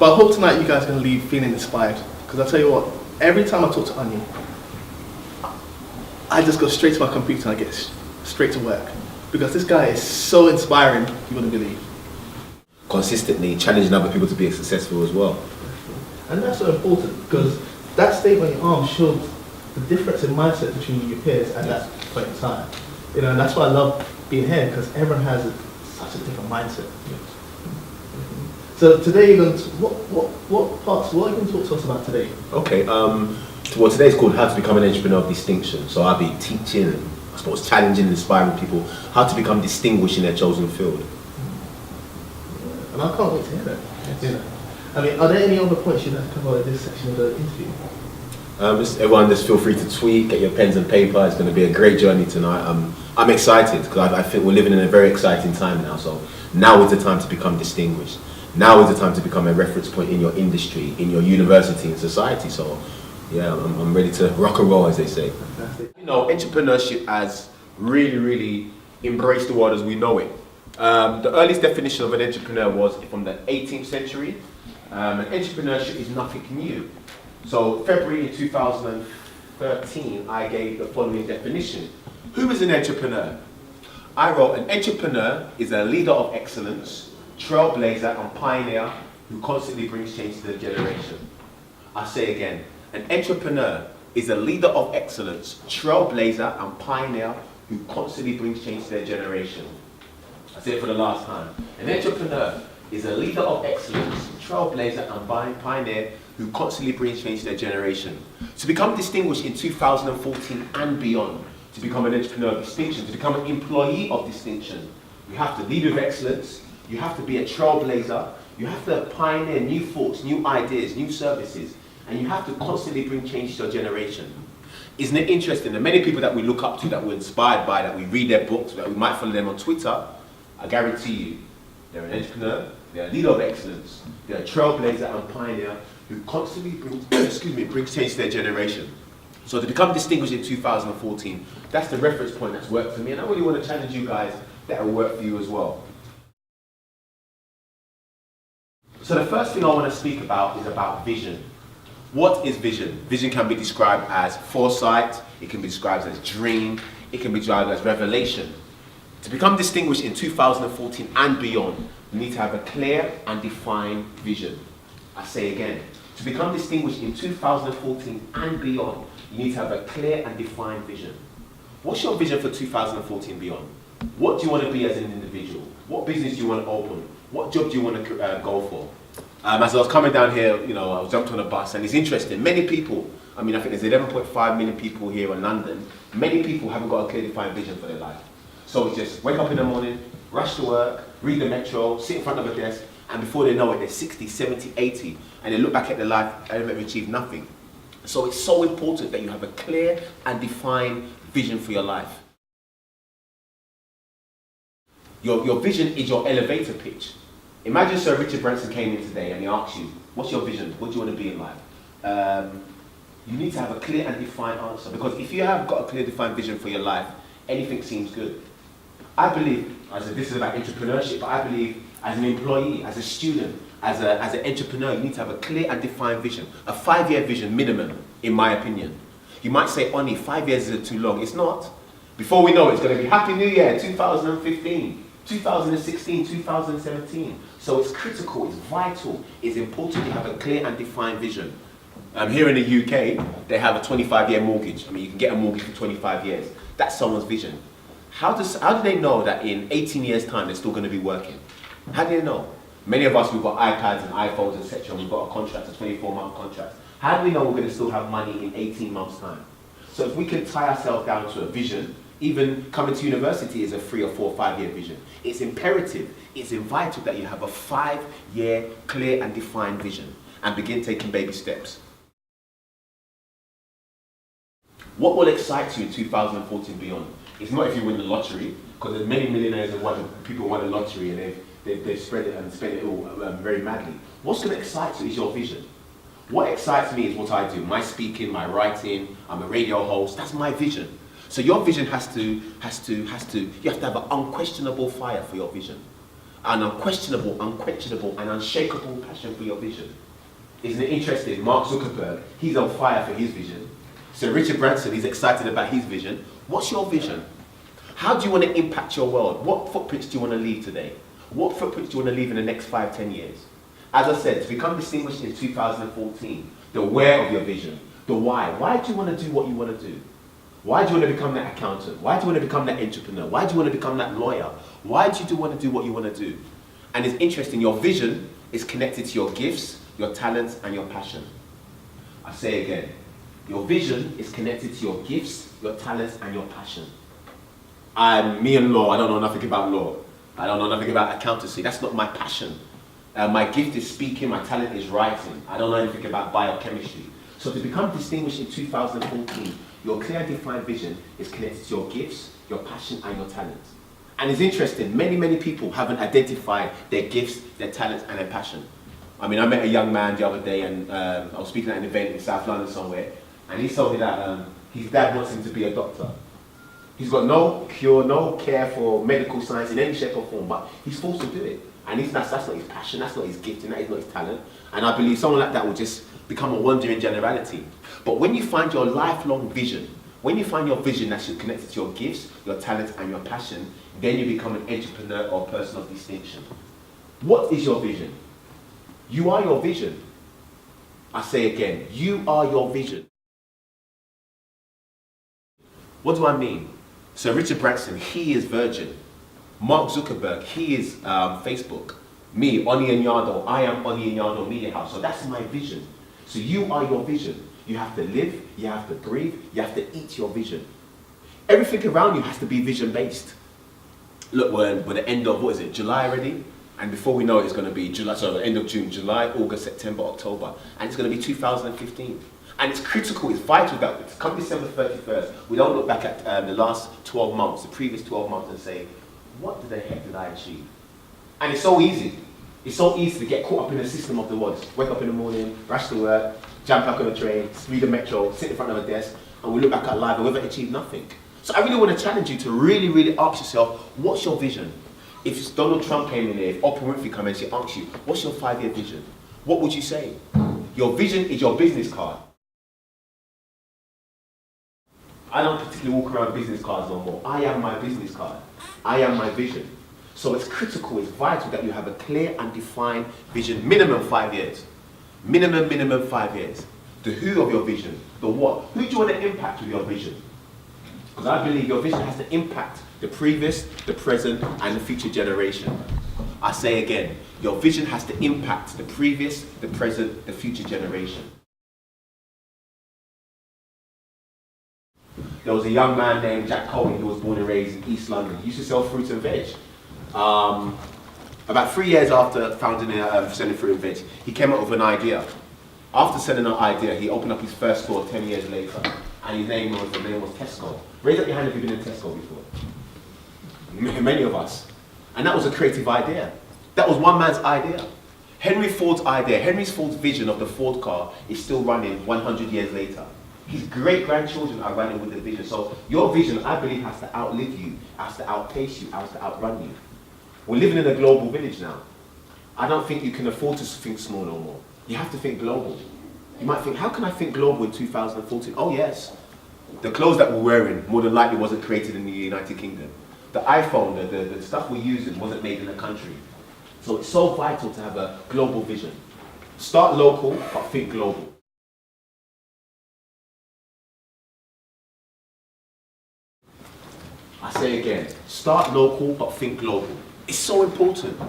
But I hope tonight you guys are going to leave feeling inspired. Because I tell you what, every time I talk to Onyi, I just go straight to my computer and I get straight to work. Because this guy is so inspiring, you wouldn't believe. Consistently challenging other people to be successful as well. And that's so important, because that statement on your arm showed the difference in mindset between your peers at that point in time. You know, and that's why I love being here, because everyone has such a different mindset. So today you're going to, what are you going to talk to us about today? Okay, well today's called How to Become an Entrepreneur of Distinction. So I'll be teaching and I suppose challenging and inspiring people how to become distinguished in their chosen field. And I can't wait to hear that. You know. I mean, are there any other points you'd like to cover in this section of the interview? Everyone just feel free to tweet, get your pens and paper. It's going to be a great journey tonight. I'm excited because I think we're living in a very exciting time now. So now is the time to become distinguished. Now is the time to become a reference point in your industry, in your university, in society. So yeah, I'm ready to rock and roll, as they say. Fantastic. You know, entrepreneurship has really embraced the world as we know it. The earliest definition of an entrepreneur was from the 18th century. And entrepreneurship is nothing new. So February 2013, I gave the following definition. Who is an entrepreneur? I wrote, an entrepreneur is a leader of excellence, trailblazer and pioneer who constantly brings change to the generation. I say again, an entrepreneur is a leader of excellence, trailblazer and pioneer who constantly brings change to their generation. I say it for the last time. An entrepreneur is a leader of excellence, trailblazer and pioneer who constantly brings change to their generation. To become distinguished in 2014 and beyond, to become an entrepreneur of distinction, to become an employee of distinction, you have to lead with excellence, you have to be a trailblazer, you have to pioneer new thoughts, new ideas, new services, and you have to constantly bring change to your generation. Isn't it interesting that many people that we look up to, that we're inspired by, that we read their books, that we might follow them on Twitter, I guarantee you, they're an entrepreneur, they're a leader of excellence, they're a trailblazer and pioneer who constantly brings change to their generation. So to become distinguished in 2014, that's the reference point that's worked for me, and I really want to challenge you guys that will work for you as well. So the first thing I want to speak about is about vision. What is vision? Vision can be described as foresight, it can be described as dream, it can be described as revelation. To become distinguished in 2014 and beyond, you need to have a clear and defined vision. I say again, to become distinguished in 2014 and beyond, you need to have a clear and defined vision. What's your vision for 2014 and beyond? What do you want to be as an individual? What business do you want to open? What job do you want to go for? As I was coming down here, you know, I was jumped on a bus, and it's interesting. Many people, I mean, I think there's 11.5 million people here in London. Many people haven't got a clear defined vision for their life. So it's just wake up in the morning, rush to work, read the metro, sit in front of a desk, and before they know it, they're 60, 70, 80, and they look back at their life and they've achieved nothing. So it's so important that you have a clear and defined vision for your life. Your vision is your elevator pitch. Imagine Sir Richard Branson came in today and he asked you, what's your vision? What do you want to be in life? You need to have a clear and defined answer, because if you have got a clear defined vision for your life, anything seems good. I believe, this is about entrepreneurship, but I believe as an employee, as a student, as an entrepreneur, you need to have a clear and defined vision. A 5-year vision minimum, in my opinion. You might say, Onyi, 5 years is too long. It's not. Before we know it, it's going to be Happy New Year 2015, 2016, 2017. So it's critical, it's vital, it's important to have a clear and defined vision. Here in the UK, they have a 25-year mortgage. I mean, you can get a mortgage for 25 years. That's someone's vision. How do they know that in 18 years' time they're still going to be working? How do they know? Many of us, we've got iPads and iPhones, etc. We've got a contract, a 24-month contract. How do we know we're going to still have money in 18 months' time? So if we can tie ourselves down to a vision, even coming to university is a 3 or 4 or 5 year vision. It's imperative, it's vital that you have a 5-year clear and defined vision and begin taking baby steps. What will excite you in 2014 beyond? It's not if you win the lottery, because there's many millionaires and people won the lottery and they've spread it and spent it all very madly. What's going to excite you is your vision. What excites me is what I do. My speaking, my writing, I'm a radio host, that's my vision. So your vision you have to have an unquestionable fire for your vision. an unquestionable, unquenchable, and unshakable passion for your vision. Isn't it interesting? Mark Zuckerberg, he's on fire for his vision. So Richard Branson, he's excited about his vision. What's your vision? How do you want to impact your world? What footprints do you want to leave today? What footprints do you want to leave in the next 5, 10 years? As I said, to become distinguished in 2014, the where of your vision, the why. Why do you want to do what you want to do? Why do you want to become that accountant? Why do you want to become that entrepreneur? Why do you want to become that lawyer? Why do you want to do what you want to do? And it's interesting, your vision is connected to your gifts, your talents, and your passion. I say again, your vision is connected to your gifts, your talents, and your passion. Me and law, I don't know nothing about law. I don't know nothing about accountancy. That's not my passion. My gift is speaking, my talent is writing. I don't know anything about biochemistry. So to become distinguished in 2014, your clear defined vision is connected to your gifts, your passion, and your talents. And it's interesting, many people haven't identified their gifts, their talents, and their passion. I mean, I met a young man the other day, and I was speaking at an event in South London somewhere, and he told me that his dad wants him to be a doctor. He's got no cure, no care for medical science in any shape or form, but he's forced to do it. And that's not his passion, that's not his gift, and that is not his talent. And I believe someone like that will just become a wandering generality. But when you find your lifelong vision, when you find your vision that's connected to your gifts, your talents, and your passion, then you become an entrepreneur or person of distinction. What is your vision? You are your vision. I say again, you are your vision. What do I mean? So Richard Branson, he is Virgin. Mark Zuckerberg, he is Facebook. Me, Onyi Anyado, I am Onyi Anyado Media House. So that's my vision. So you are your vision. You have to live, you have to breathe, you have to eat your vision. Everything around you has to be vision-based. Look, we're at the end of, what is it, July already? And before we know it, it's going to be July, so the end of June, July, August, September, October. And it's going to be 2015. And it's critical, it's vital that come December 31st, we don't look back at the last 12 months, the previous 12 months, and say, what the heck did I achieve? And it's so easy. It's so easy to get caught up in the system of the world. Just wake up in the morning, rush to work, jump back on the train, read the metro, sit in front of a desk, and we look back at life and we've achieved nothing. So I really want to challenge you to really ask yourself, what's your vision? If Donald Trump came in here, if Oprah Winfrey came in and she asked you, what's your 5-year vision? What would you say? Your vision is your business card. I don't particularly walk around with business cards no more. I am my business card. I am my vision. So it's critical, it's vital that you have a clear and defined vision, minimum 5 years. Minimum 5 years. The who of your vision, the what. Who do you want to impact with your vision? Because I believe your vision has to impact the previous, the present, and the future generation. I say again, your vision has to impact the previous, the present, the future generation. There was a young man named Jack Cohen who was born and raised in East London. He used to sell fruit and veg. About 3 years after founding selling fruit and veg, he came up with an idea. After selling an idea, he opened up his first store 10 years later, and his name was Tesco. Raise up your hand if you've been in Tesco before. Many of us. And that was a creative idea. That was one man's idea. Henry Ford's idea, Henry Ford's vision of the Ford car is still running 100 years later. His great-grandchildren are running with the vision. So your vision, I believe, has to outlive you, has to outpace you, has to outrun you. We're living in a global village now. I don't think you can afford to think small no more. You have to think global. You might think, how can I think global in 2014? Oh yes. The clothes that we're wearing more than likely wasn't created in the United Kingdom. The iPhone, the stuff we're using wasn't made in the country. So it's so vital to have a global vision. Start local, but think global. I say again, start local, but think global. It's so important.